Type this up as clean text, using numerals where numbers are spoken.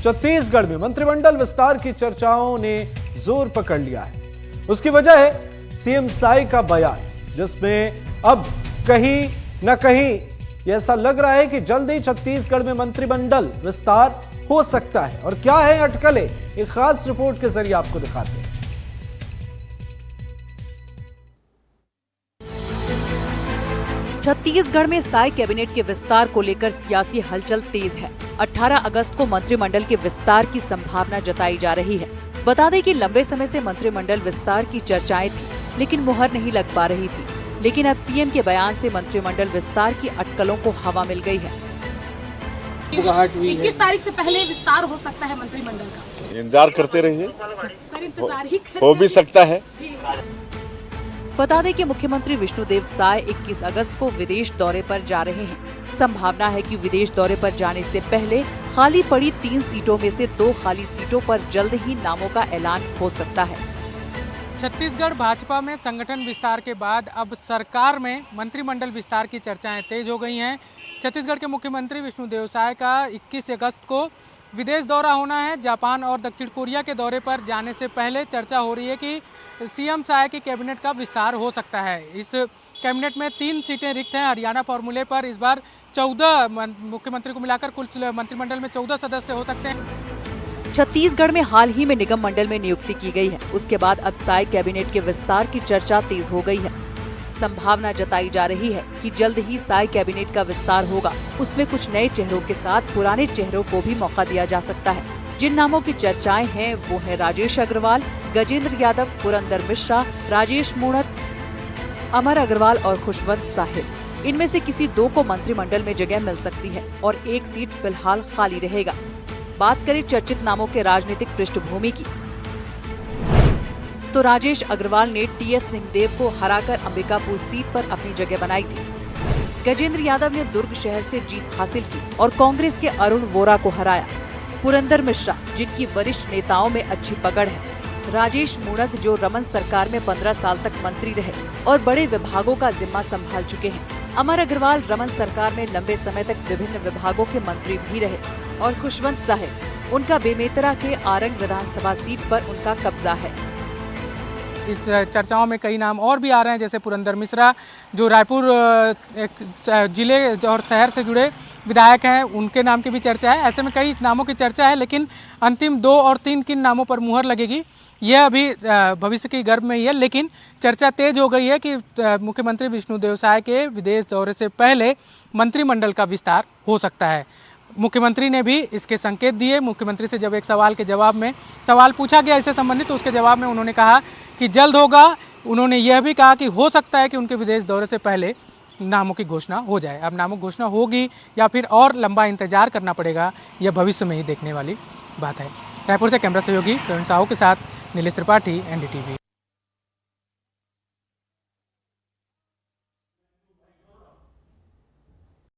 छत्तीसगढ़ में मंत्रिमंडल विस्तार की चर्चाओं ने जोर पकड़ लिया है। उसकी वजह है सीएम साय का बयान, जिसमें अब कहीं न कहीं ऐसा लग रहा है कि जल्द ही छत्तीसगढ़ में मंत्रिमंडल विस्तार हो सकता है। और क्या है अटकलें, एक खास रिपोर्ट के जरिए आपको दिखाते हैं। छत्तीसगढ़ में साय कैबिनेट के विस्तार को लेकर सियासी हलचल तेज है। 18 अगस्त को मंत्रिमंडल के विस्तार की संभावना जताई जा रही है। बता दें कि लंबे समय से मंत्रिमंडल विस्तार की चर्चाएं थी, लेकिन मुहर नहीं लग पा रही थी। लेकिन अब सीएम के बयान से मंत्रिमंडल विस्तार की अटकलों को हवा मिल गई है। 21 तारीख से पहले विस्तार हो सकता है मंत्रिमंडल का। इंतजार करते रहिए, सर इंतजार ही हो भी सकता है। बता दें कि मुख्यमंत्री विष्णुदेव साय 21 अगस्त को विदेश दौरे पर जा रहे हैं। संभावना है कि विदेश दौरे पर जाने से पहले खाली पड़ी 3 सीटों में से 2 खाली सीटों पर जल्द ही नामों का ऐलान हो सकता है। छत्तीसगढ़ भाजपा में संगठन विस्तार के बाद अब सरकार में मंत्रिमंडल विस्तार की चर्चाएं तेज हो गई हैं। छत्तीसगढ़ के मुख्यमंत्री विष्णुदेव साय का 21 अगस्त को विदेश दौरा होना है। जापान और दक्षिण कोरिया के दौरे पर जाने से पहले चर्चा हो रही है कि सीएम साय की कैबिनेट का विस्तार हो सकता है। इस कैबिनेट में 3 सीटें रिक्त हैं। हरियाणा फॉर्मूले पर इस बार 14 मुख्यमंत्री को मिलाकर कुल मंत्रिमंडल में 14 सदस्य हो सकते हैं। छत्तीसगढ़ में हाल ही में निगम मंडल में नियुक्ति की गई है। उसके बाद अब साय कैबिनेट के विस्तार की चर्चा तेज हो गई है। संभावना जताई जा रही है कि जल्द ही साय कैबिनेट का विस्तार होगा। उसमें कुछ नए चेहरों के साथ पुराने चेहरों को भी मौका दिया जा सकता है। जिन नामों की चर्चाएं हैं वो है राजेश अग्रवाल, गजेंद्र यादव, पुरंदर मिश्रा, राजेश मूणत, अमर अग्रवाल और खुशवंत साहिब। इनमें से किसी 2 को मंत्रिमंडल में जगह मिल सकती है और 1 सीट फिलहाल खाली रहेगा। बात करें चर्चित नामों के राजनीतिक पृष्ठभूमि की, तो राजेश अग्रवाल ने टीएस सिंहदेव को हराकर अंबिकापुर सीट पर अपनी जगह बनाई थी। गजेंद्र यादव ने दुर्ग शहर से जीत हासिल की और कांग्रेस के अरुण वोरा को हराया। पुरंदर मिश्रा, जिनकी वरिष्ठ नेताओं में अच्छी पकड़ है। राजेश मूणत, जो रमन सरकार में 15 साल तक मंत्री रहे और बड़े विभागों का जिम्मा संभाल चुके हैं। अमर अग्रवाल रमन सरकार में लंबे समय तक विभिन्न विभागों के मंत्री भी रहे। और खुशवंत साहिब, उनका बेमेतरा के आरंग विधानसभा सीट पर उनका कब्जा है। इस चर्चाओं में कई नाम और भी आ रहे हैं, जैसे पुरंदर मिश्रा, जो रायपुर जिले और शहर से जुड़े विधायक हैं, उनके नाम की भी चर्चा है। ऐसे में कई नामों की चर्चा है, लेकिन अंतिम 2 और 3 किन नामों पर मुहर लगेगी यह अभी भविष्य की गर्भ में ही है। लेकिन चर्चा तेज हो गई है कि मुख्यमंत्री विष्णुदेव साय के विदेश दौरे से पहले मंत्रिमंडल का विस्तार हो सकता है। मुख्यमंत्री ने भी इसके संकेत दिए। मुख्यमंत्री से जब एक सवाल के जवाब में सवाल पूछा गया इससे संबंधित, तो उसके जवाब में उन्होंने कहा कि जल्द होगा। उन्होंने यह भी कहा कि हो सकता है कि उनके विदेश दौरे से पहले नामों की घोषणा हो जाए। अब नामों की घोषणा होगी या फिर और लंबा इंतजार करना पड़ेगा, यह भविष्य में ही देखने वाली बात है। रायपुर से कैमरा सहयोगी प्रवीण साहू के साथ नीलेश त्रिपाठी, एनडीटीवी।